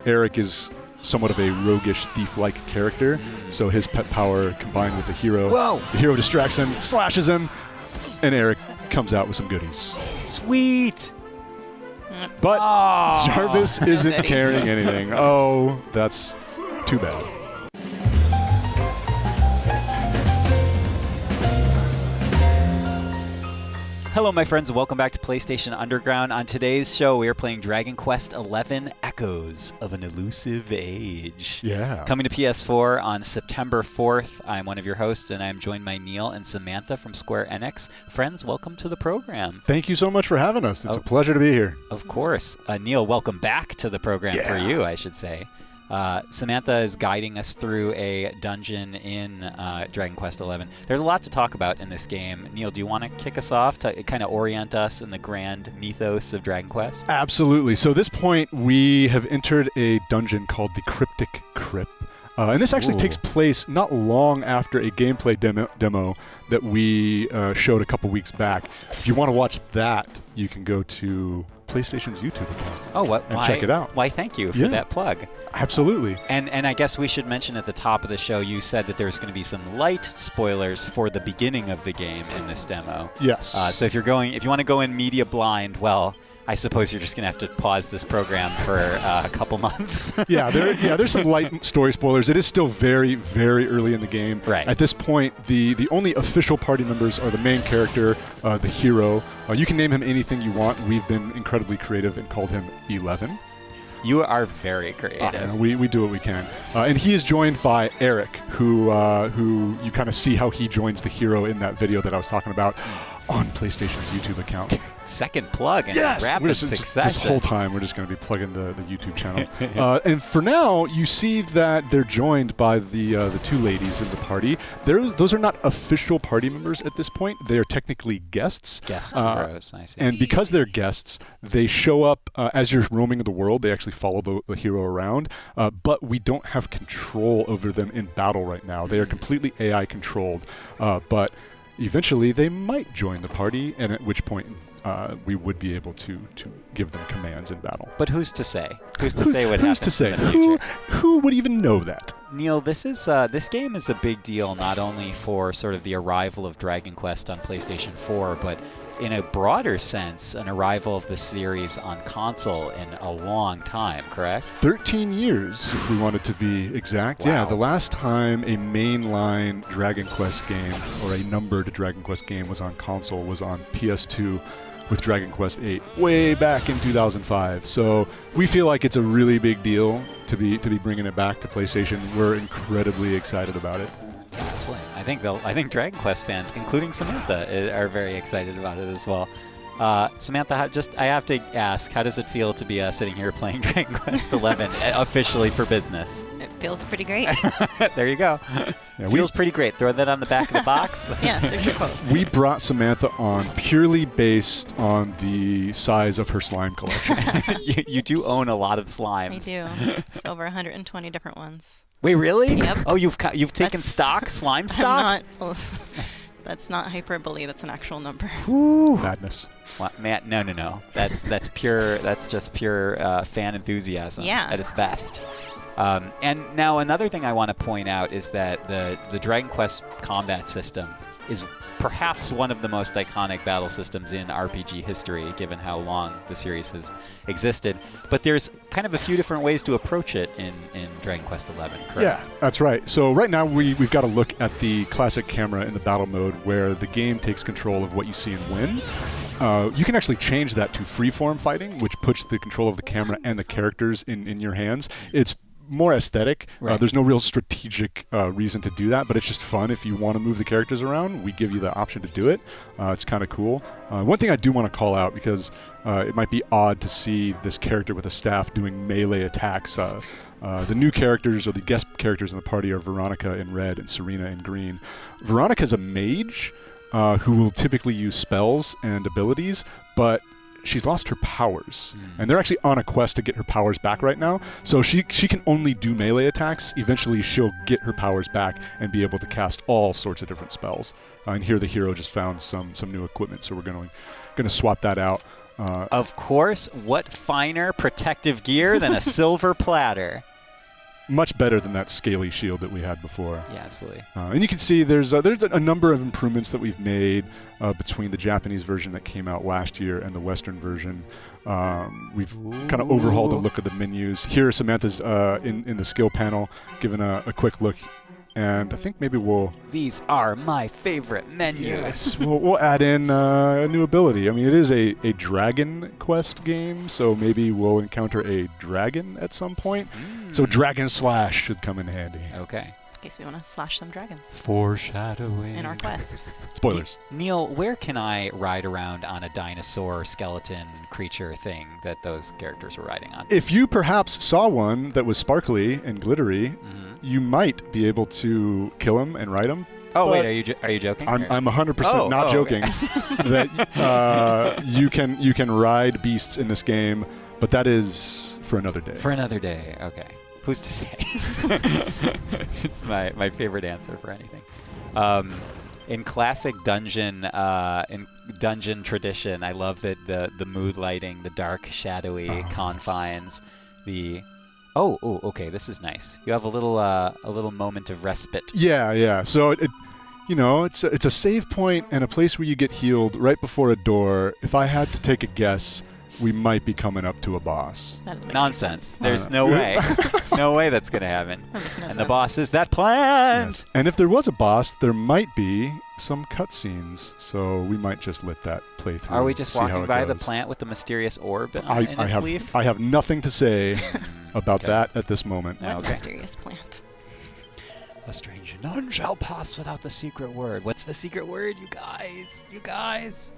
Eric is somewhat of a roguish thief-like character, so his pet power combined with the hero, the hero distracts him, slashes him, and Eric comes out with some goodies. Sweet! But Jarvis isn't carrying anything. Oh, that's too bad. Hello, my friends, and welcome back to PlayStation Underground. On today's show, we are playing Dragon Quest XI Echoes of an Elusive Age. Yeah. Coming to PS4 on September 4th. I'm one of your hosts, and I'm joined by Neil and Samantha from Square Enix. Friends, welcome to the program. Thank you so much for having us. It's a pleasure to be here. Of course. Neil, welcome back to the program for you, I should say. Samantha is guiding us through a dungeon in Dragon Quest XI. There's a lot to talk about in this game. Neil, do you want to kick us off to kind of orient us in the grand mythos of Dragon Quest? Absolutely. So at this point, we have entered a dungeon called the Cryptic Crypt. And this actually takes place not long after a gameplay demo that we showed a couple weeks back. If you want to watch that, you can go to PlayStation's YouTube account and check it out. Why, thank you for that plug. Absolutely. And I guess we should mention at the top of the show, you said that there's going to be some light spoilers for the beginning of the game in this demo. Yes. So if you want to go in media blind, well, I suppose you're just going to have to pause this program for a couple months. There's some light story spoilers. It is still very, very early in the game. Right. At this point, the only official party members are the main character, the hero. You can name him anything you want. We've been incredibly creative and called him 11. You are very creative. We do what we can. And he is joined by Eric, who you kind of see how he joins the hero in that video that I was talking about on PlayStation's YouTube account. Second plug in rapid succession. This whole time, we're just going to be plugging the YouTube channel. And for now, you see that they're joined by the two ladies in the party. Those are not official party members at this point. They are technically guests. Guest heroes, I see. And because they're guests, they show up as you're roaming the world. They actually follow the hero around. But we don't have control over them in battle right now. They are completely AI controlled. But eventually, they might join the party, and at which point we would be able to give them commands in battle. But who's to say? Who's to say what happens Who's to say? in the future? Who would even know that? Neil, this game is a big deal not only for sort of the arrival of Dragon Quest on PlayStation 4, but in a broader sense, an arrival of the series on console in a long time, correct? 13 years, if we wanted to be exact. Wow. Yeah, the last time a mainline Dragon Quest game or a numbered Dragon Quest game was on console was on PS2 with Dragon Quest VIII way back in 2005. So we feel like it's a really big deal to be bringing it back to PlayStation. We're incredibly excited about it. Absolutely. I think Dragon Quest fans, including Samantha, are very excited about it as well. Samantha, I have to ask, how does it feel to be sitting here playing Dragon Quest XI officially for business? It feels pretty great. There you go. Yeah, feels pretty great. Throw that on the back of the box. Yeah, there's your quote. We brought Samantha on purely based on the size of her slime collection. You do own a lot of slimes. I do. It's over 120 different ones. Wait, really? Yep. Oh, you've taken slime stock? That's not hyperbole. That's an actual number. Ooh. Madness. What, Matt? No. That's pure. That's just pure fan enthusiasm. At its best. And now another thing I want to point out is that the Dragon Quest combat system is perhaps one of the most iconic battle systems in RPG history, given how long the series has existed. But there's kind of a few different ways to approach it in Dragon Quest XI, correct? Yeah, that's right. So right now we've got to look at the classic camera in the battle mode where the game takes control of what you see and win. You can actually change that to freeform fighting, which puts the control of the camera and the characters in your hands. It's more aesthetic. Right. There's no real strategic reason to do that, but it's just fun. If you want to move the characters around, we give you the option to do it. It's kind of cool. One thing I do want to call out, because it might be odd to see this character with a staff doing melee attacks. The new characters, or the guest characters in the party, are Veronica in red and Serena in green. Veronica's a mage who will typically use spells and abilities, but she's lost her powers, and they're actually on a quest to get her powers back right now. So she can only do melee attacks. Eventually, she'll get her powers back and be able to cast all sorts of different spells. And here, the hero just found some new equipment, so we're going to swap that out. Of course, what finer protective gear than a silver platter? Much better than that scaly shield that we had before. Yeah, absolutely. And you can see there's a number of improvements that we've made between the Japanese version that came out last year and the Western version. We've kind of overhauled the look of the menus. Here, Samantha's in the skill panel, giving a quick look. And I think maybe we'll... These are my favorite menus. Yes, we'll add in a new ability. I mean, it is a Dragon Quest game, so maybe we'll encounter a dragon at some point. So Dragon Slash should come in handy. Okay. In case we want to slash some dragons. Foreshadowing. In our quest. Spoilers. Neil, where can I ride around on a dinosaur skeleton creature thing that those characters were riding on? If you perhaps saw one that was sparkly and glittery, you might be able to kill him and ride him. Oh, wait, are you joking? I'm 100% not joking that you can ride beasts in this game, but that is for another day. For another day, okay. Who's to say? It's my favorite answer for anything. In classic dungeon tradition, I love that the mood lighting, the dark, shadowy confines, the okay, this is nice. You have a little moment of respite. Yeah. So it's a save point and a place where you get healed right before a door. If I had to take a guess, we might be coming up to a boss. Nonsense. There's no way. No way that's going to happen. That makes no sense. The boss is that plant. Yes. And if there was a boss, there might be some cutscenes. So we might just let that play through. Are we just walking by the goes. plant with the mysterious orb in its leaf? I have nothing to say about that at this moment. What mysterious plant? A strange none shall pass without the secret word. What's the secret word, you guys? You guys?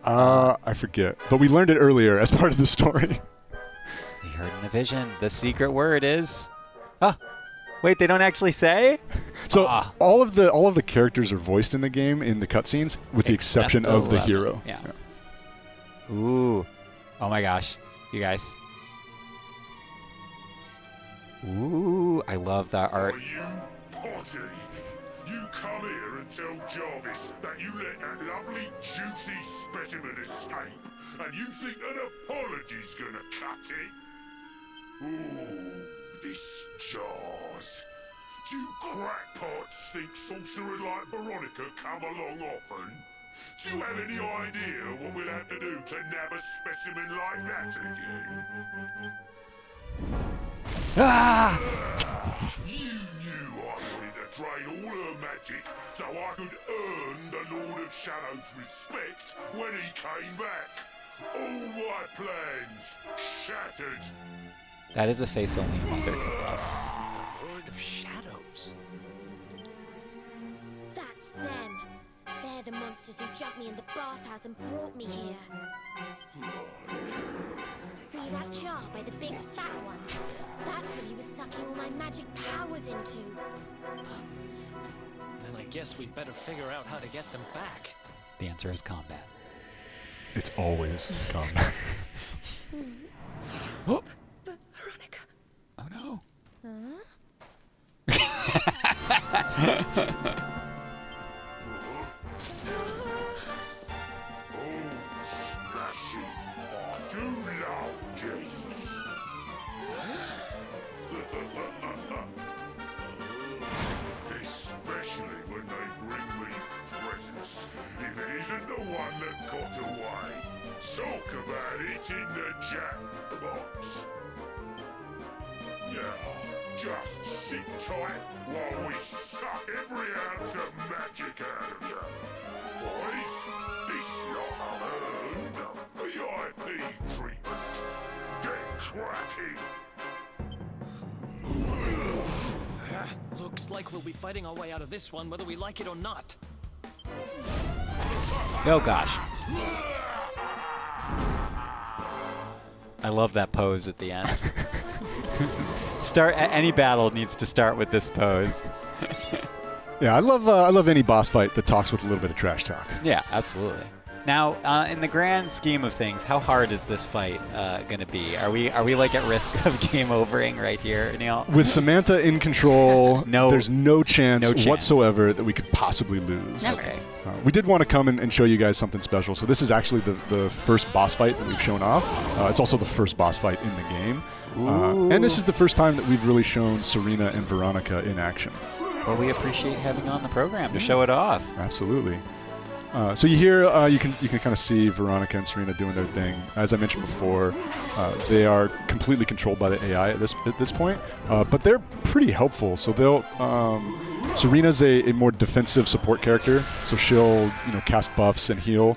I forget. But we learned it earlier as part of the story. They heard in a vision. The secret word is... Wait, they don't actually say? So all of the characters are voiced in the game in the cutscenes, with the exception of the hero. Yeah. Ooh. Oh my gosh. You guys. Ooh, I love that art. Are you potty? You come here and tell Jarvis that you let that lovely, juicy specimen escape, and you think an apology's gonna cut it? Ooh, this jars. Do you crackpots think sorcerers like Veronica come along often? Do you have any idea what we'll have to do to nab a specimen like that again? You knew I wanted to drain all her magic so I could earn the Lord of Shadow's respect when he came back. All my plans shattered. That is a face only a mother could love. The Lord of Shadows. That's them. They're the monsters who jumped me in the bathhouse and brought me here. See that jar by the big fat one? That's what he was sucking all my magic powers into. Then I guess we'd better figure out how to get them back. The answer is combat. It's always combat. Veronica. Oh no. Smashing. I do love guests. Especially when they bring me presents. If it isn't the one that got away. Talk about it in the jackbox. Yeah, just sit tight while we suck every ounce of magic out of you. Boys, this lot have earned a VIP treatment. Get cracking. Looks like we'll be fighting our way out of this one whether we like it or not. Oh gosh. I love that pose at the end. Any battle needs to start with this pose. Yeah, I love any boss fight that talks with a little bit of trash talk. Yeah, absolutely. Now, in the grand scheme of things, how hard is this fight going to be? Are we like at risk of game overing right here, Neil? With Samantha in control, No. there's no chance, No chance. whatsoever that we could possibly lose. Okay. We did want to come and show you guys something special. So this is actually the first boss fight that we've shown off. It's also the first boss fight in the game. And this is the first time that we've really shown Serena and Veronica in action. Well, we appreciate having you on the program to show it off. Absolutely. So you hear, you can kind of see Veronica and Serena doing their thing. As I mentioned before, they are completely controlled by the AI at this point, but they're pretty helpful. So they'll Serena's a more defensive support character, so she'll cast buffs and heal.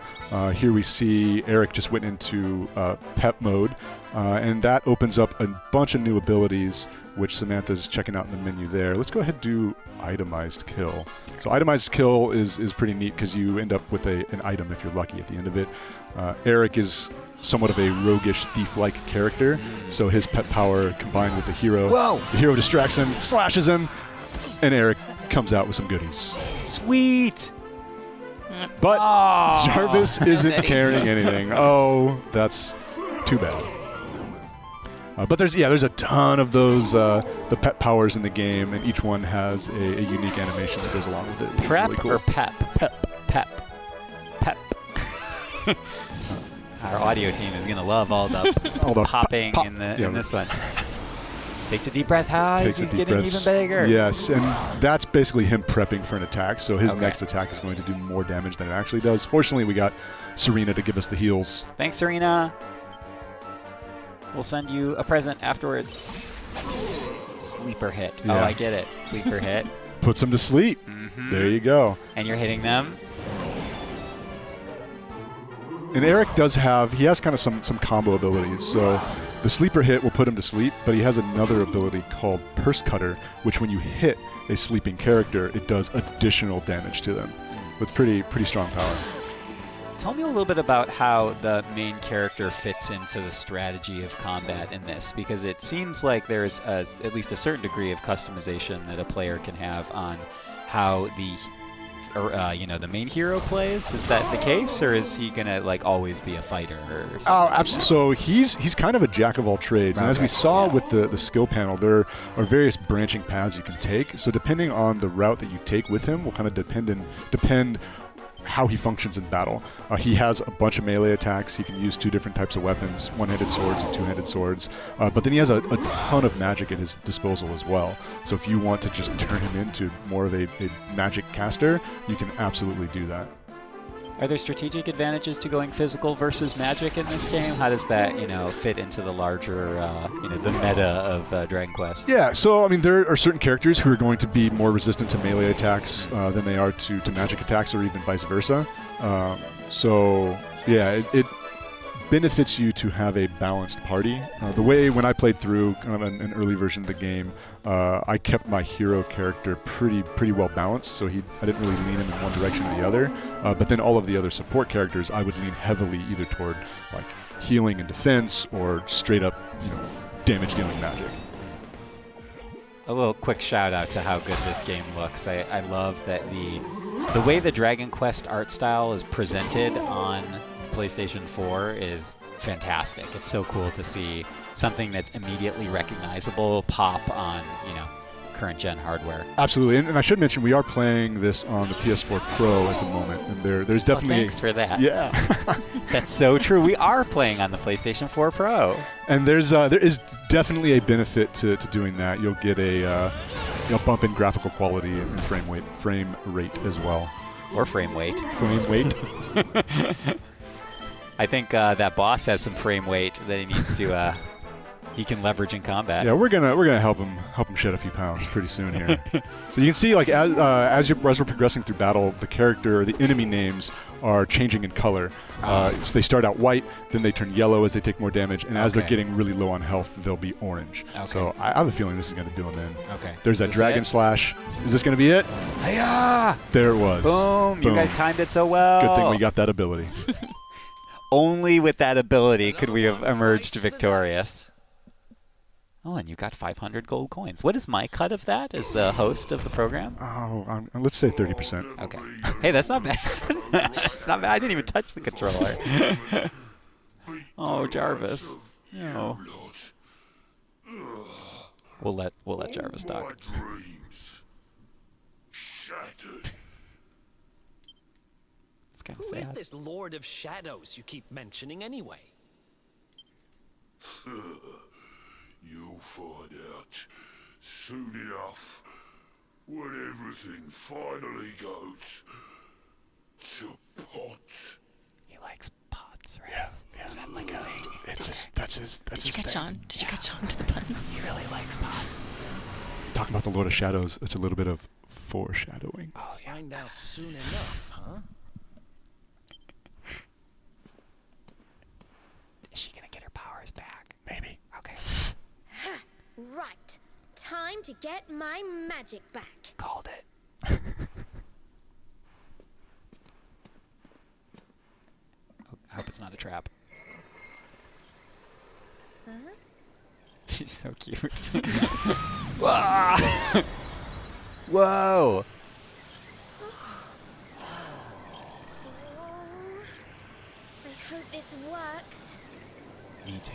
Here we see Eric just went into pep mode, and that opens up a bunch of new abilities, which Samantha's checking out in the menu there. Let's go ahead and do itemized kill. So itemized kill is pretty neat because you end up with an item if you're lucky at the end of it. Eric is somewhat of a roguish thief-like character, so his pet power combined with the hero. Whoa. The hero distracts him, slashes him, and Eric comes out with some goodies. Sweet. But Jarvis isn't carrying anything. Oh, that's too bad. But there's a ton of those the pet powers in the game, and each one has a unique animation that goes along with it. It's Prep really cool. or pep? Pep. Our audio team is gonna love all the popping pop. in this one. Takes a deep breath. Takes He's a deep getting breath. even bigger. Yes, and that's basically him prepping for an attack. So his Okay. next attack is going to do more damage than it actually does. Fortunately, we got Serena to give us the heals. Thanks, Serena. We'll send you a present afterwards. Sleeper hit. Yeah. Oh, I get it. Sleeper hit. Puts him to sleep. Mm-hmm. There you go. And you're hitting them. And Eric has kind of some combo abilities. So the sleeper hit will put him to sleep, but he has another ability called Purse Cutter, which when you hit a sleeping character, it does additional damage to them with pretty strong power. Tell me a little bit about how the main character fits into the strategy of combat in this, because it seems like there's at least a certain degree of customization that a player can have on how the main hero plays. Is that the case, or is he gonna always be a fighter or something? Oh, absolutely. So he's kind of a jack of all trades, and as we saw with the skill panel, there are various branching paths you can take. So depending on the route that you take with him will kind of depend how he functions in battle. He has a bunch of melee attacks. He can use two different types of weapons, one-handed swords and two-handed swords. But then he has a ton of magic at his disposal as well. So if you want to just turn him into more of a magic caster, you can absolutely do that. Are there strategic advantages to going physical versus magic in this game? How does that, fit into the larger, the meta of Dragon Quest? Yeah, so I mean, there are certain characters who are going to be more resistant to melee attacks than they are to magic attacks, or even vice versa. It benefits you to have a balanced party. The way when I played through kind of an early version of the game, I kept my hero character pretty well balanced, so I didn't really lean him in one direction or the other. But then all of the other support characters, I would lean heavily either toward healing and defense, or straight up damage dealing magic. A little quick shout out to how good this game looks. I love that the way the Dragon Quest art style is presented on PlayStation 4 is fantastic. It's so cool to see something that's immediately recognizable pop on, current gen hardware. Absolutely, and I should mention we are playing this on the PS4 Pro at the moment, and there's definitely thanks for that. Yeah. That's so true. We are playing on the PlayStation 4 Pro. And there is definitely a benefit to doing that. You'll get a bump in graphical quality and frame rate as well. Or frame weight. Frame weight. I think that boss has some frame weight that he needs to he can leverage in combat. Yeah, we're gonna help him shed a few pounds pretty soon here. So you can see as we're progressing through battle, the character or the enemy names are changing in color. So they start out white, then they turn yellow as they take more damage, and as they're getting really low on health, they'll be orange. Okay. So I have a feeling this is gonna do them in. Okay. There's that dragon slash. Is this gonna be it? Hi-ya! There it was. Boom! You guys timed it so well. Good thing we got that ability. Only with that ability could we have emerged victorious. Oh, and you got 500 gold coins. What is my cut of that as the host of the program? Oh, let's say 30%. Okay. Hey, that's not bad. It's not bad. I didn't even touch the controller. Oh, Jarvis. No. We'll let Jarvis talk. It's kind of Who is sad. this Lord of Shadows you keep mentioning anyway? You'll find out soon enough when everything finally goes to pot. He likes pots, right? Yeah. Is that like a thing? That's his Did you thing. catch on? Did you catch on to the puns? He really likes pots. Talking about the Lord of Shadows, it's a little bit of foreshadowing. Oh, yeah. Find out soon enough, huh? Is she gonna get her powers back? Maybe. Okay. Right. Time to get my magic back. Called it. I hope it's not a trap. Huh? She's so cute. Whoa! Whoa! I hope this works. Me too.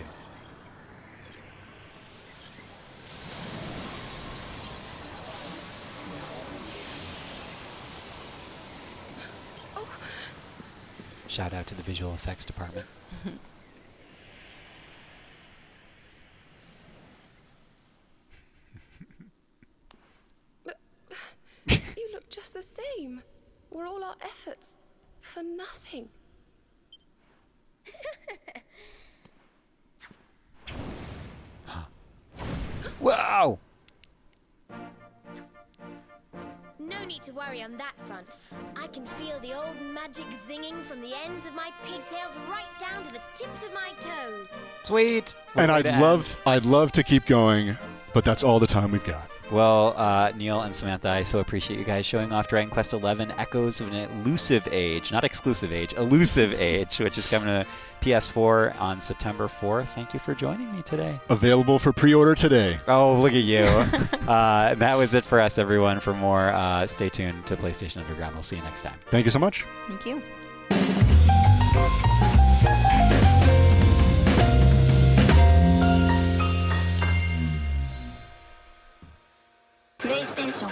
Shout out to the visual effects department. You look just the same. Were all our efforts for nothing? Wow! No need to worry on that front. I can feel the old magic zinging from the ends of my pigtails right down to the tips of my toes. Sweet! And Way to end. I'd love to keep going, but that's all the time we've got. Well, Neil and Samantha, I so appreciate you guys showing off Dragon Quest XI Echoes of an Elusive Age, not Exclusive Age, Elusive Age, which is coming to PS4 on September 4th. Thank you for joining me today. Available for pre-order today. Oh, look at you. That was it for us, everyone. For more, stay tuned to PlayStation Underground. We'll see you next time. Thank you so much. Thank you. PlayStation